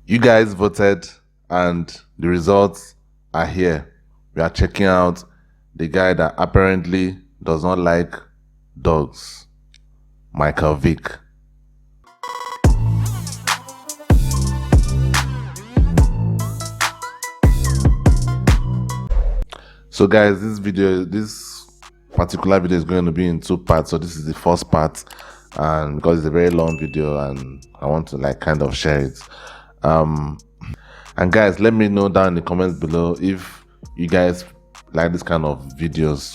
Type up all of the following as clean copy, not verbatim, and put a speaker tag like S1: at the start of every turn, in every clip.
S1: You guys voted and the results are here. We are checking out the guy that apparently does not like dogs, Michael Vick. So guys, this particular video is going to be in 2 parts. So this is the first part, and because it's a very long video and I want to kind of share it. And guys, let me know down in the comments below if you guys like this kind of videos,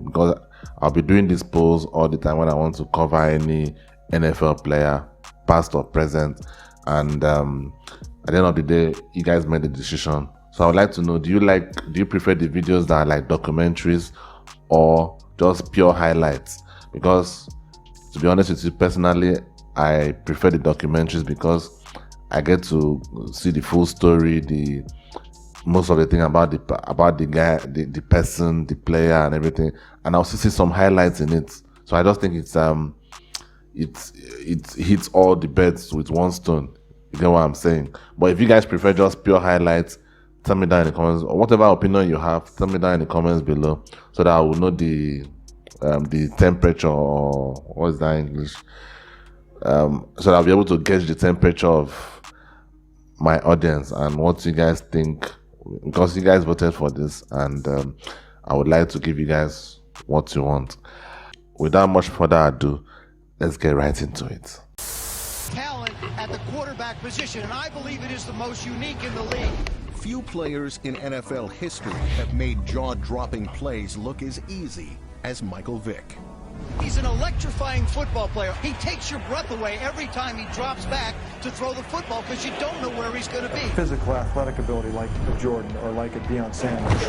S1: because I'll be doing these polls all the time when I want to cover any NFL player, past or present, and at the end of the day, you guys made the decision. So I would like to know, do you prefer the videos that are like documentaries or just pure highlights? Because to be honest with you, personally, I prefer the documentaries because I get to see the full story, most of the thing about the guy, the person, the player, and everything, and I also see some highlights in it. So I just think it hits all the bets with one stone. You get what I'm saying? But if you guys prefer just pure highlights, tell me down in the comments, or whatever opinion you have, tell me down in the comments below, so that I will know the temperature, or what is that in English? So that I'll be able to gauge the temperature of my audience and what you guys think, because you guys voted for this, and I would like to give you guys what you want. Without much further ado, let's get right into it.
S2: Talent at the quarterback position, and I believe it is the most unique in the league.
S3: Few players in NFL history have made jaw-dropping plays look as easy as Michael Vick.
S2: He's an electrifying football player. He takes your breath away every time he drops back to throw the football because you don't know where he's going to be.
S4: Physical, athletic ability like a Jordan or like a Deion Sanders.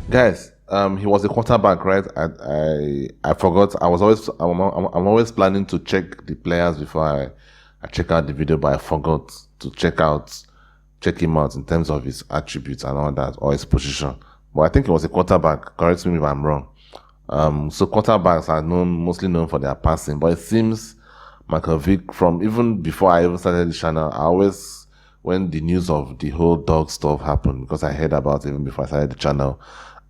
S1: Guys, he was a quarterback, right? I forgot. I'm always planning to check the players before I check out the video, but I forgot to check him out in terms of his attributes and all that, or his position. But I think he was a quarterback. Correct me if I'm wrong. So quarterbacks are mostly known for their passing, but it seems Michael Vick, from even before I even started the channel, when the news of the whole dog stuff happened, because I heard about it even before I started the channel,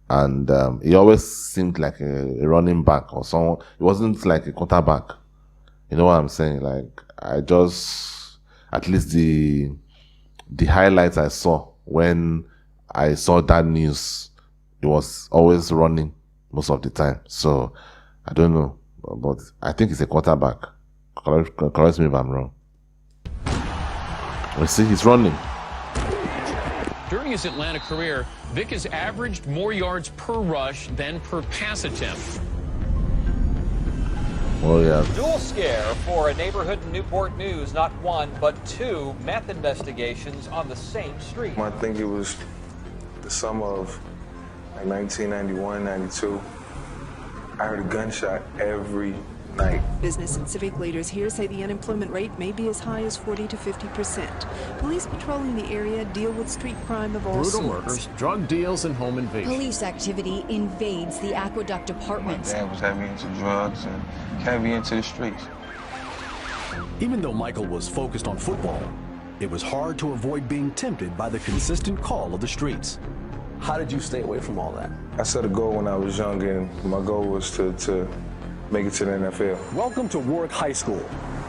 S1: and he always seemed like a running back or someone. It wasn't like a quarterback. You know what I'm saying? Like, at least the highlights I saw when I saw that news, it was always running most of the time. So I don't know, but I think it's a quarterback. Correct me if I'm wrong. We see he's running.
S5: During his Atlanta career, Vick has averaged more yards per rush than per pass attempt.
S1: Oh yeah.
S6: Dual scare for a neighborhood in Newport News. Not one, but 2 meth investigations on the same street.
S7: I think it was the summer of 1991, 92. I heard a gunshot every night.
S8: Business and civic leaders here say the unemployment rate may be as high as 40 to 50%. Police patrolling the area deal with street crime of all sorts.
S5: Brutal murders, drug deals, and home invasions.
S9: Police activity invades the Aqueduct Apartments.
S7: My dad was heavy into drugs and heavy into the streets.
S10: Even though Michael was focused on football, it was hard to avoid being tempted by the consistent call of the streets. How did you stay away from all that?
S7: I set a goal when I was young, and my goal was to make it to the NFL.
S10: Welcome to Warwick High School,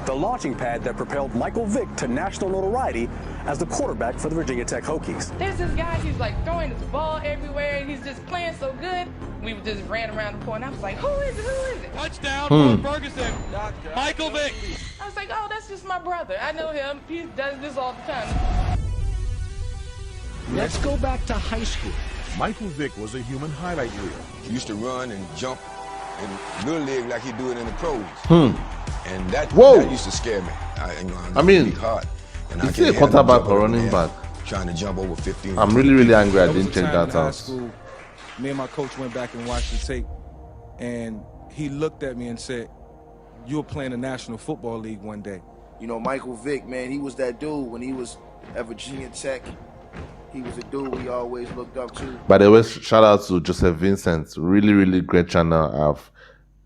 S10: the launching pad that propelled Michael Vick to national notoriety as the quarterback for the Virginia Tech Hokies.
S11: There's this guy, he's like throwing his ball everywhere, and he's just playing so good. We just ran around the court, and I was like, who is it, who is it?
S12: Touchdown for Ferguson, Michael Vick.
S11: I was like, oh, that's just my brother. I know him, he does this all the time.
S10: Let's go back to high school.
S13: Michael Vick was a human highlight reel.
S14: He used to run and jump in little league like he do it in the pros. And that used to scare me.
S1: I mean,
S14: hard. And
S1: is he a quarterback or running back?
S14: Trying to jump over 15.
S1: I'm really angry I didn't check that out.
S15: School, me and my coach went back and watched the tape, and he looked at me and said, "You'll play in the National Football League one day."
S16: You know, Michael Vick, man, he was that dude when he was at Virginia Tech. He was a dude we always looked up to.
S1: By the way, shout out to Joseph Vincent. Really great channel. I've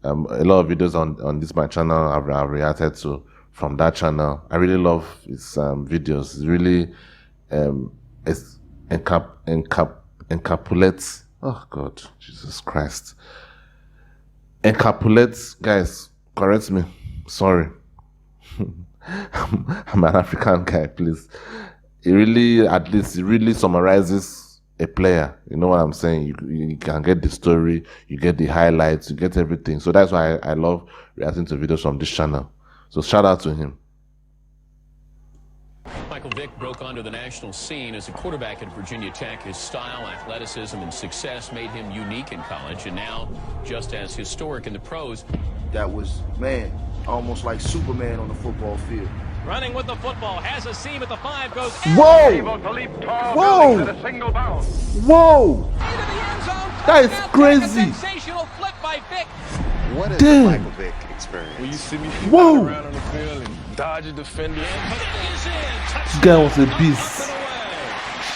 S1: a lot of videos on this my channel I've reacted to from that channel. I really love his videos. It's really encapsulates. Oh God, Jesus Christ! Encapsulates, guys. Correct me. Sorry, I'm an African guy. Please. It really summarizes a player. You know what I'm saying? You can get the story, you get the highlights, you get everything. So that's why I love reacting to videos from this channel. So shout out to him.
S5: Michael Vick broke onto the national scene as a quarterback at Virginia Tech. His style, athleticism, and success made him unique in college, and now just as historic in the pros.
S16: That was, man, almost like Superman on the football field.
S12: Running with the football, has a seam at the 5, goes
S1: Whoa!
S12: able to leap tall
S1: Whoa!
S12: at a single bound.
S1: Whoa! That is crazy.
S12: Sensational flip by Vick.
S17: What is
S1: Damn.
S17: the Michael Vick experience?
S15: When you see me
S1: Whoa!
S15: around on the field and dodge a defender.
S1: This guy was a beast.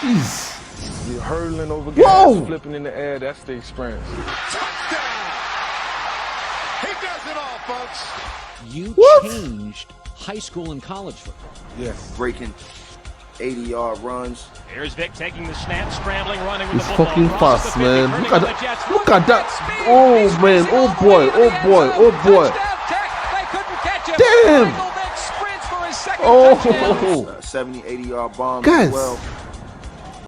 S1: Jeez.
S15: You're hurtling over
S1: Whoa!
S15: guys, flipping in the air. That's the experience.
S17: He does it all, folks.
S18: You changed high school and college football.
S15: Yes.
S16: Breaking 80-yard runs.
S12: Here's Vick taking the snap, scrambling, running with
S1: He's
S12: the football.
S1: fucking
S12: Crosses
S1: fast,
S12: the 50,
S1: man.
S12: turning
S1: Look
S12: on
S1: at
S12: the
S1: that.
S12: Jets.
S1: Look at that. Oh man. Oh boy. Oh boy. Oh boy.
S12: They couldn't catch him.
S1: Damn.
S12: Michael Vick sprints for his second
S1: Oh.
S16: 70, 80-yard bombs
S1: Guys.
S16: as well.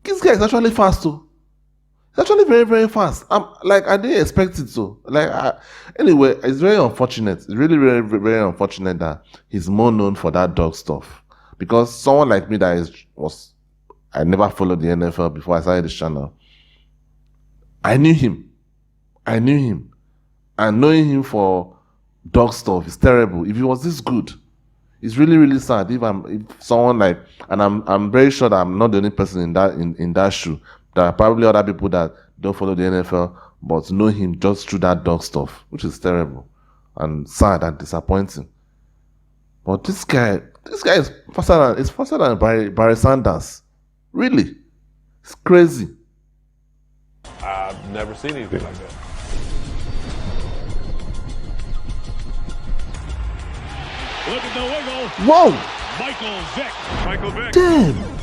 S1: This guy is actually fast too. It's actually very, very fast. I didn't expect it to. Anyway, it's very unfortunate. It's really, very, very unfortunate that he's more known for that dog stuff. Because someone like me I never followed the NFL before I started this channel. I knew him. And knowing him for dog stuff is terrible. If he was this good, it's really, really sad. If someone like, and I'm very sure that I'm not the only person in that shoe. There are probably other people that don't follow the NFL but know him just through that dog stuff, which is terrible and sad and disappointing. But this guy is faster than Barry Sanders. Really, it's crazy.
S19: I've never seen anything like that.
S12: Look at the wiggle.
S1: Whoa!
S12: Michael Vick.
S1: Damn!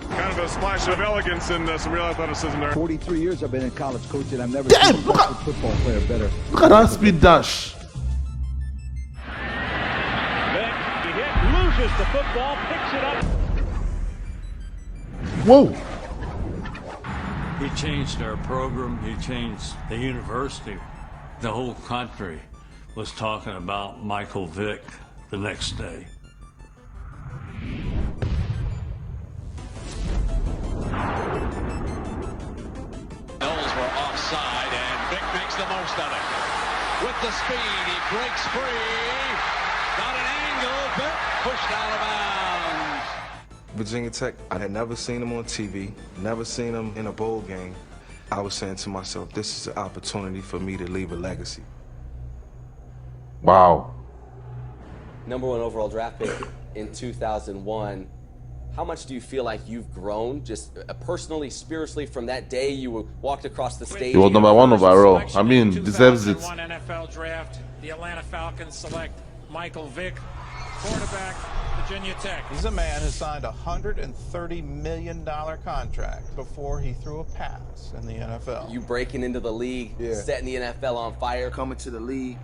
S19: Kind of a splash of elegance and some real athleticism there.
S20: 43 years I've been in college coaching. I've never
S1: Damn,
S20: seen a football player better.
S1: Look at that speed dash.
S12: Vick, he loses the football, picks it up.
S1: Whoa!
S21: He changed our program. He changed the university. The whole country was talking about Michael Vick the next day.
S12: Knowles were offside, and Vick makes the most of it. With the speed, he breaks free. Got an angle, Vick pushed out of bounds.
S15: Virginia Tech, I had never seen him on TV, never seen him in a bowl game. I was saying to myself, this is an opportunity for me to leave a legacy.
S1: Wow.
S22: #1 overall draft pick in 2001. How much do you feel like you've grown, just personally, spiritually, from that day you walked across the stage?
S1: He was #1 overall. I mean, deserves it.
S12: NFL draft, the Atlanta Falcons select Michael Vick, quarterback, Virginia Tech.
S23: He's a man who signed a $130 million contract before he threw a pass in the NFL.
S22: You breaking into the league, setting the NFL on fire.
S16: Coming to the league,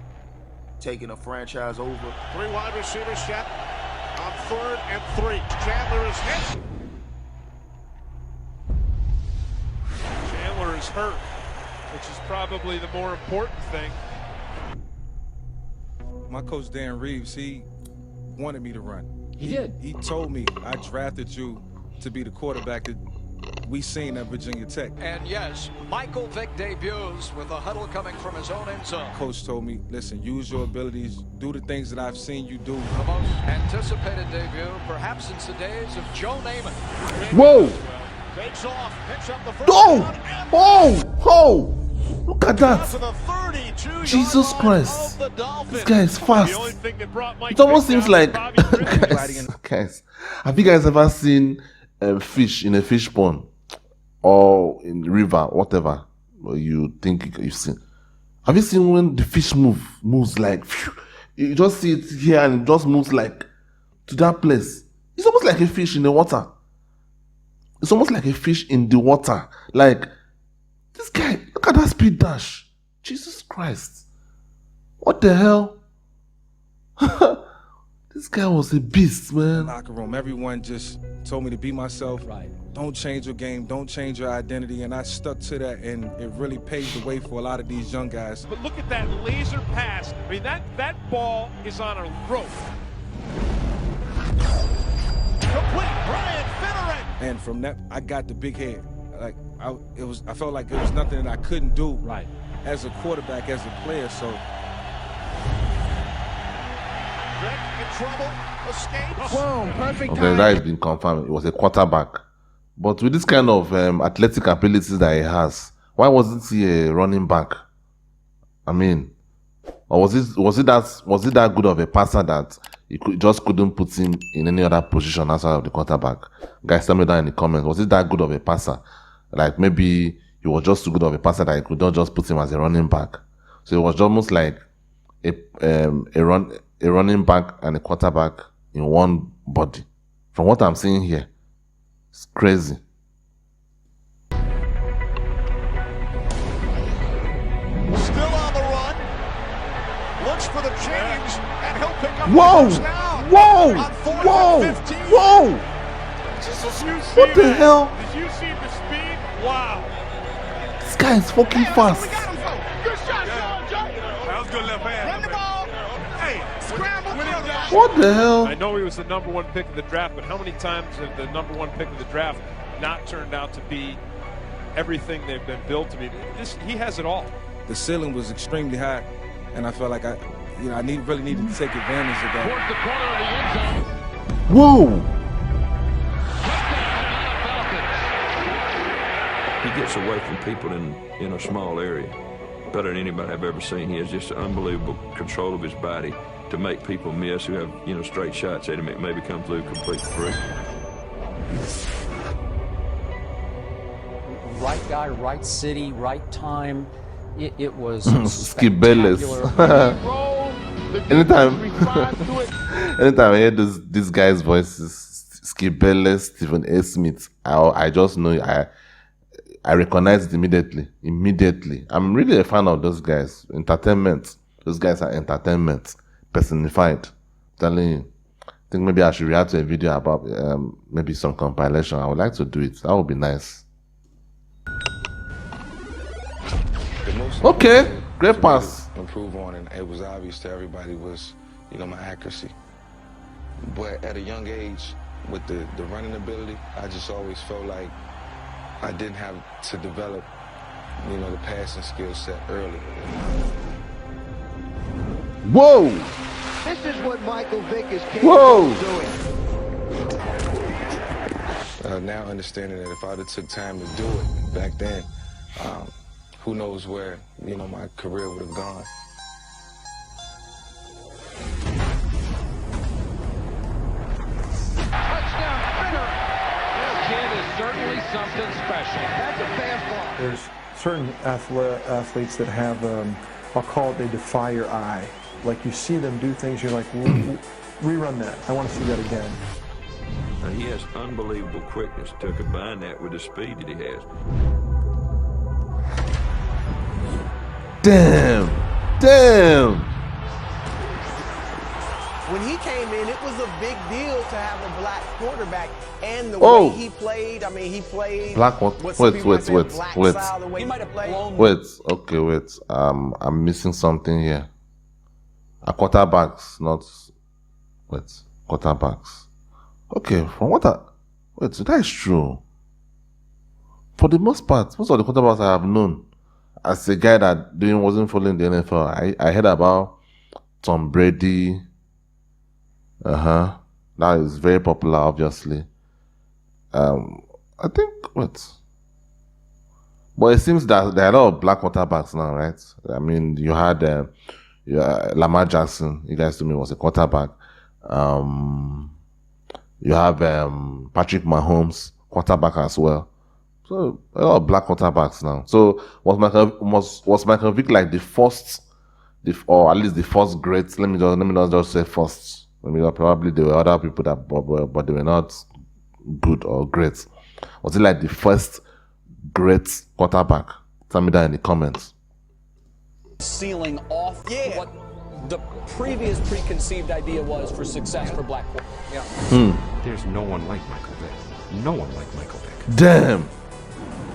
S16: taking a franchise over.
S17: 3 wide receivers set on 3rd and 3. Chandler is hit.
S12: Chandler is hurt, which is probably the more important thing.
S15: My coach Dan Reeves, he wanted me to run.
S18: He did.
S15: He told me, I drafted you to be the quarterback that we seen at Virginia Tech.
S2: And yes, Michael Vick debuts with a huddle coming from his own end zone.
S15: Coach told me, listen, use your abilities, do the things that I've seen you do.
S2: The most anticipated debut, perhaps since the days of Joe Namath.
S1: Whoa!
S17: Takes off, picks up the first
S1: Oh!
S17: down, and
S1: Oh! Look at that!
S17: to the 32-yard
S1: Jesus
S17: line
S1: Christ!
S17: of the Dolphins.
S1: This guy is fast.
S17: The only thing that brought Mike
S1: It almost
S17: Vick
S1: seems
S17: down
S1: like
S17: was Bobby
S1: guys, have you guys ever seen fish in a fish pond or in the river, whatever you think you've seen? Have you seen when the fish moves like phew, You just see it here and it just moves like to that place. It's almost like a fish in the water. It's almost like a fish in the water. Like, this guy, look at that speed dash. Jesus Christ. What the hell? This guy was a beast, man.
S15: Locker room, everyone just told me to be myself.
S18: Right.
S15: Don't change your game, don't change your identity, and I stuck to that, and it really paved the way for a lot of these young guys.
S17: But look at that laser pass. I mean, that ball is on a rope. Complete, Brian Finneran.
S15: And from that, I got the big head. Like I felt like it was nothing that I couldn't do.
S18: Right.
S15: As a quarterback, as a player, so.
S17: Vick in trouble, escapes.
S18: Boom, perfect
S1: Okay,
S18: time.
S1: that has been confirmed. It was a quarterback. But with this kind of athletic abilities that he has, why wasn't he a running back? I mean, or was it that good of a passer that you just couldn't put him in any other position outside of the quarterback? Guys, tell me down in the comments. Was it that good of a passer? Like maybe he was just too good of a passer that you could not just put him as a running back. So it was almost like a running back and a quarterback in one body. From what I'm seeing here, it's crazy.
S17: Still on the run. Looks for the change, and he'll pick up
S1: Whoa!
S17: the first down.
S1: Whoa!
S17: On 4th
S1: Whoa!
S17: and 15.
S1: Whoa! What the hell?
S17: Did you see the speed? Wow.
S1: This guy is fucking fast.
S17: Good shot, Sean Joe. That was good left hand. Run the ball. Hey, scramble.
S1: What the hell?
S3: I know he was the #1 pick of the draft, but how many times have the #1 pick of the draft not turned out to be everything they've been built to be? He has it all.
S15: The ceiling was extremely high, and I felt like I really needed to take advantage of that.
S17: Towards the corner of the end zone.
S1: Whoa!
S4: He gets away from people in a small area better than anybody I've ever seen. He has just unbelievable control of his body to make people miss who have, straight shots at him. It maybe come through complete free.
S18: Right guy, right city, right time. It was
S1: Skibeles. anytime I hear this guy's voices, Skibeles, Stephen A. Smith, I just know I recognize it immediately. I'm really a fan of those guys. Entertainment. Those guys are entertainment personified. I'm telling you. I think maybe I should react to a video about maybe some compilation. I would like to do it. That would be nice. Okay, great pass.
S7: Improve on, and it was obvious to everybody was, my accuracy. But at a young age, with the running ability, I just always felt like I didn't have to develop, the passing skill set early.
S1: Whoa!
S2: This is what Michael Vick is capable of doing.
S7: Now understanding that if I'd have took time to do it back then, who knows where, my career would have gone.
S17: Touchdown, Finneran. This kid is certainly something special. That's a fastball.
S6: There's certain athletes that have, I'll call it, they defy your eye. Like you see them do things, you're like, rerun that. I want to see that again.
S4: Now, he has unbelievable quickness to combine that with the speed that he has.
S1: Damn!
S24: When he came in, it was a big deal to have a black quarterback, and the way he played. I mean, he played
S1: black what? Wait. Okay, wait. I'm missing something here. Quarterbacks, not quarterbacks. Okay, from what that is true. For the most part, most of the quarterbacks I have known, as a guy that wasn't following the NFL, I heard about Tom Brady. That is very popular, obviously. I think but it seems that there are a lot of black quarterbacks now, right? I mean, you had Lamar Jackson. You guys told me was a quarterback. You have Patrick Mahomes, quarterback as well. So a lot of black quarterbacks now. So was Michael Vick like the first or at least the first great. Let me not just say first. Probably there were other people that, but they were not good or great. Was it like the first great quarterback? Tell me that in the comments.
S8: Sealing off what the previous preconceived idea was for success for black quarterbacks.
S9: There's no one like Michael Vick. No one like Michael Vick.
S1: Damn.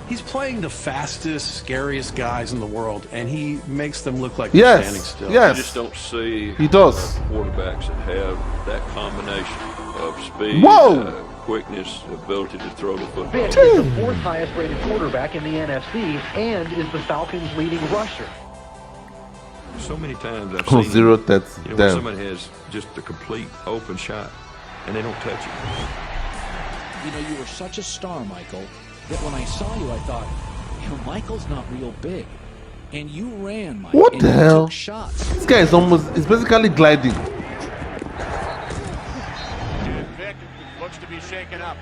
S10: He's playing the fastest, scariest guys in the world, and he makes them look like they're standing still.
S4: You just don't see quarterbacks that have that combination of speed, quickness, ability to throw the football.
S11: Vick is the fourth highest rated quarterback in the NFC and is the Falcons' leading rusher.
S4: So many times I've seen
S1: 0-30.
S4: When somebody has just a complete open shot and they don't touch it.
S18: You know, you were such a star, Michael, that when I saw you, I thought, you know, Michael's not real big. And you ran, Mike.
S1: What
S18: and
S1: the
S18: you
S1: hell?
S18: took shots.
S1: This guy is it's basically gliding.
S17: Vick looks to be shaken up.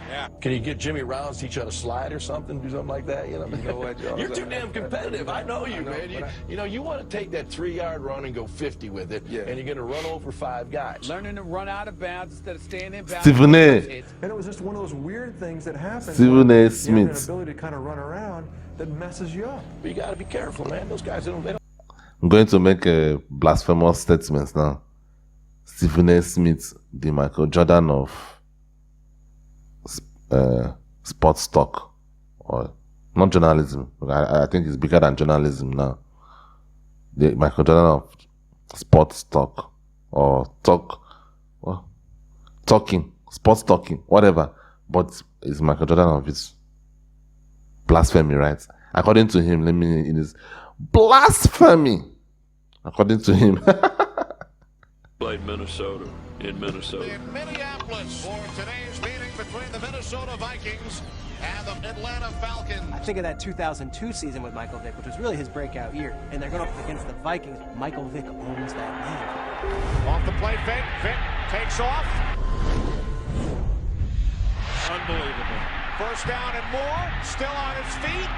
S17: Yeah.
S25: Can you get Jimmy Rounds teach you how to slide or something? Do something like that? You know what? You're too damn competitive. I know you, man. You want to take that 3-yard run and go 50 with it, and you're going to run over 5 guys.
S8: Learning to run out of bounds instead of staying in bounds.
S1: Stephen A.
S6: And it was just one of those weird things that happened.
S1: Stephen A.
S6: You have
S1: Smith.
S6: an ability to kind of run around that messes you up.
S25: But you got to be careful, man. Those guys, they don't.
S1: I'm going to make a blasphemous statement now. Stephen A. Smith, the Michael Jordan of sports talk, or not journalism. I think it's bigger than journalism now. The Michael Jordan of sports talk, or sports talking, whatever. But it's Michael Jordan of his blasphemy, right? According to him, it is blasphemy. According to him.
S4: Played in Minnesota.
S17: In Minneapolis for today's meeting between the Minnesota Vikings and the Atlanta Falcons.
S24: I think of that 2002 season with Michael Vick, which was really his breakout year, and they're going up against the Vikings. Michael Vick owns that game.
S17: Off the play fake, Vick takes off.
S3: Unbelievable.
S17: First down and more, still on his feet.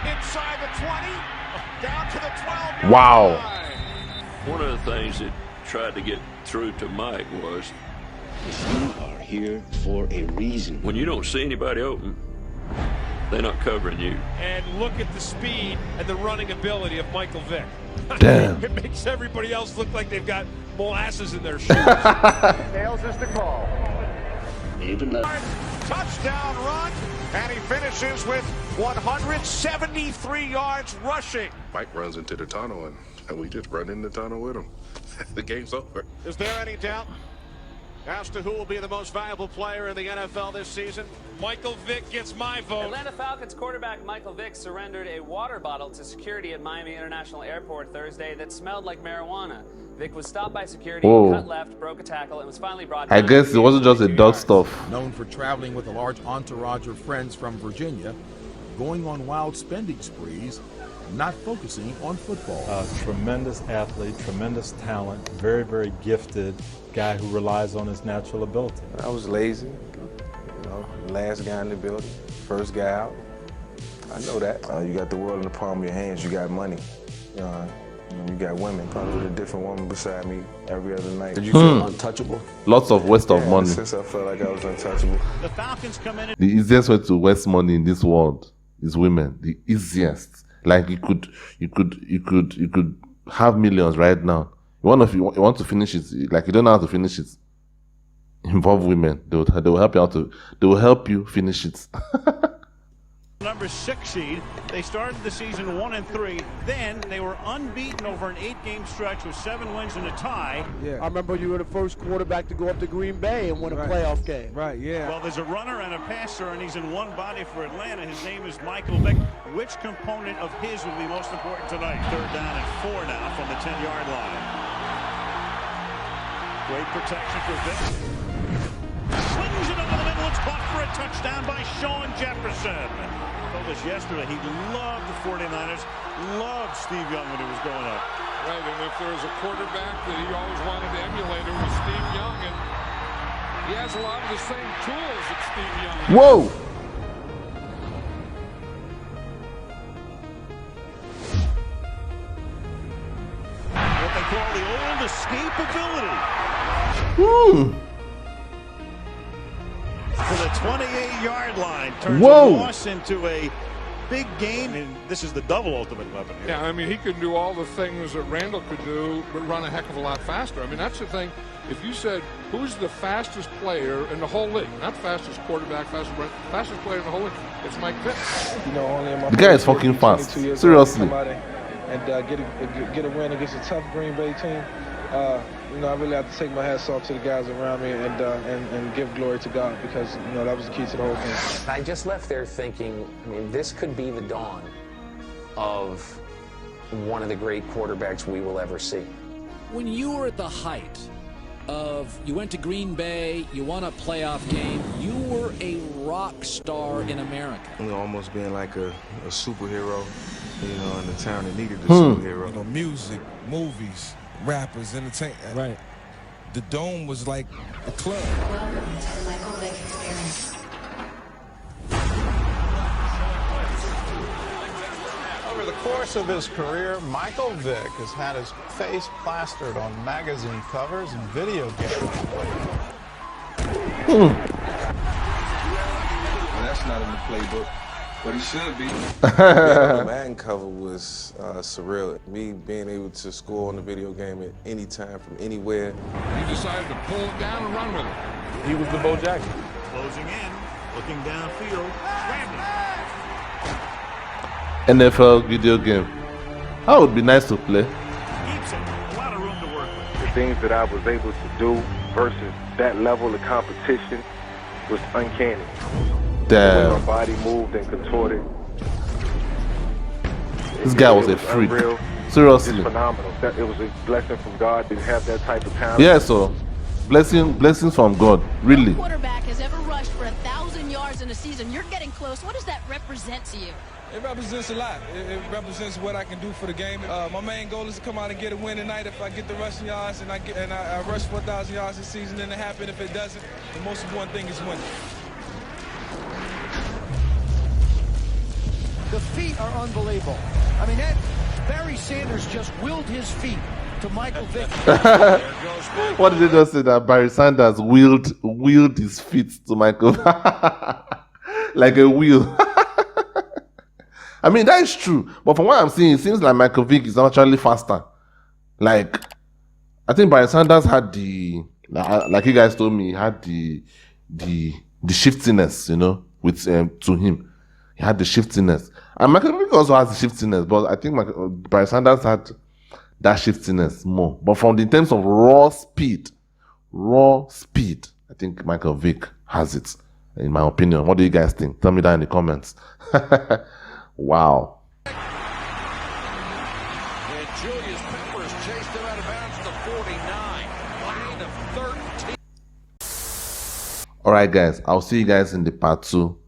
S17: Inside the 20, down to the 12-yard line.
S4: One of the things that tried to get through to Mike was,
S26: you are here for a reason.
S4: When you don't see anybody open, they're not covering you.
S3: And look at the speed and the running ability of Michael Vick.
S1: Damn.
S3: It makes everybody else look like they've got molasses in their shoes.
S17: Tails is the call. Touchdown run, and he finishes with 173 yards rushing.
S19: Mike runs into the tunnel, and we just run in the tunnel with him. The game's over.
S17: Is there any doubt as to who will be the most valuable player in the NFL this season?
S3: Michael Vick gets my vote.
S27: Atlanta Falcons quarterback Michael Vick surrendered a water bottle to security at Miami International Airport Thursday that smelled like marijuana. Vick was stopped by security, cut left, broke a tackle, and was finally brought down.
S1: I guess it wasn't just a dog stuff.
S13: Known for traveling with a large entourage of friends from Virginia, going on wild spending sprees, not focusing on football.
S28: Tremendous athlete, tremendous talent, very, very gifted guy who relies on his natural ability.
S29: I was lazy, last guy in the building, first guy out. I know that. You got the world in the palm of your hands, you got money. You got women, probably a different woman beside me every other night.
S25: Did you feel untouchable?
S1: Lots of waste of money.
S29: Since I felt like I was untouchable.
S17: The Falcons come in.
S1: The easiest way to waste money in this world is women. The easiest. Like you could have millions right now. You want to finish it. Like you don't know how to finish it. Involve women. They will help you out to. They will help you finish it.
S30: Number 6 seed. They started the season 1-3. Then they were unbeaten over an 8-game stretch with 7 wins and a tie.
S24: Yeah. I remember you were the first quarterback to go up to Green Bay and win a playoff game.
S30: Right, yeah. Well, there's a runner and a passer, and he's in one body for Atlanta. His name is Michael Vick. Which component of his will be most important tonight? 3rd down and 4 now from the 10-yard line. Great protection for Vick. Slings it over the middle. It's caught for a touchdown by Sean Jefferson. Told us yesterday he loved the 49ers, loved Steve Young when he was growing up.
S31: Right, and if there was a quarterback that he always wanted to emulate, it was Steve Young, and he has a lot of the same tools that Steve Young has.
S1: Whoa!
S30: escapability.
S1: Hmm.
S30: To the 28-yard line, turns
S1: Whoa.
S30: a loss into a big gain. I mean, this is the double ultimate weapon here.
S31: Yeah, I mean, he could do all the things that Randall could do, but run a heck of a lot faster. I mean, that's the thing. If you said, who's the fastest player in the whole league? Not fastest quarterback, fastest player in the whole league. It's Mike Vick.
S29: You know, only in my
S1: The guy is fucking fast. Seriously.
S29: And get a win against a tough Green Bay team. You know, I really have to take my hats off to the guys around me and give glory to God, because, you know, that was the key to the whole thing.
S2: I just left there thinking, I mean, this could be the dawn of one of the great quarterbacks we will ever see.
S18: When you were at the height of, you went to Green Bay, you won a playoff game, you were a rock star in America.
S29: You know, almost being like a superhero, you know, in the town that needed a superhero.
S5: You know, music, movies, rappers, entertainment. Right. The Dome was like a club.
S7: Welcome to the Michael Vick Experience.
S12: Over the course of his career, Michael Vick has had his face plastered on magazine covers and video games.
S29: That's not in the playbook, but he should be. The Madden cover was surreal. Me being able to score on the video game at any time from anywhere.
S31: He decided to pull it down and run with it.
S29: He was the Bo Jackson.
S30: Closing in, looking downfield, scrambling.
S1: NFL video game. That would be nice to play.
S30: Keeps it. A lot of room to work with.
S29: The things that I was able to do versus that level of competition was uncanny.
S1: Damn.
S29: The way my body moved and contorted.
S1: This guy was a freak.
S29: Unreal.
S1: Seriously.
S29: It's phenomenal. It was a blessing from God to have that type of talent.
S1: Yeah, so blessings from God. Really.
S14: No quarterback has ever rushed for 1,000 yards in a season. You're getting close. What does that represent to you?
S5: It represents a lot. It represents what I can do for the game. My main goal is to come out and get a win tonight. If I get the rushing yards and I rush for 1,000 yards this season, then it happened. If it doesn't, the most important thing is winning.
S11: The feet are unbelievable. I mean, Barry Sanders just willed his feet to Michael Vick.
S1: What did they just say, that Barry Sanders wheeled his feet to Michael? Like a wheel. I mean, that is true. But from what I'm seeing, it seems like Michael Vick is actually faster. Like, I think Barry Sanders had like you guys told me, he had the shiftiness, you know, with to him. He had the shiftiness. And Michael Vick also has the shiftiness, but I think Barry Sanders had that shiftiness more. But from the terms of raw speed, I think Michael Vick has it, in my opinion. What do you guys think? Tell me that in the comments. Wow.
S30: And Julius Peppers chased him out of bounds to 49. Line of 13.
S1: Alright guys, I'll see you guys in the part 2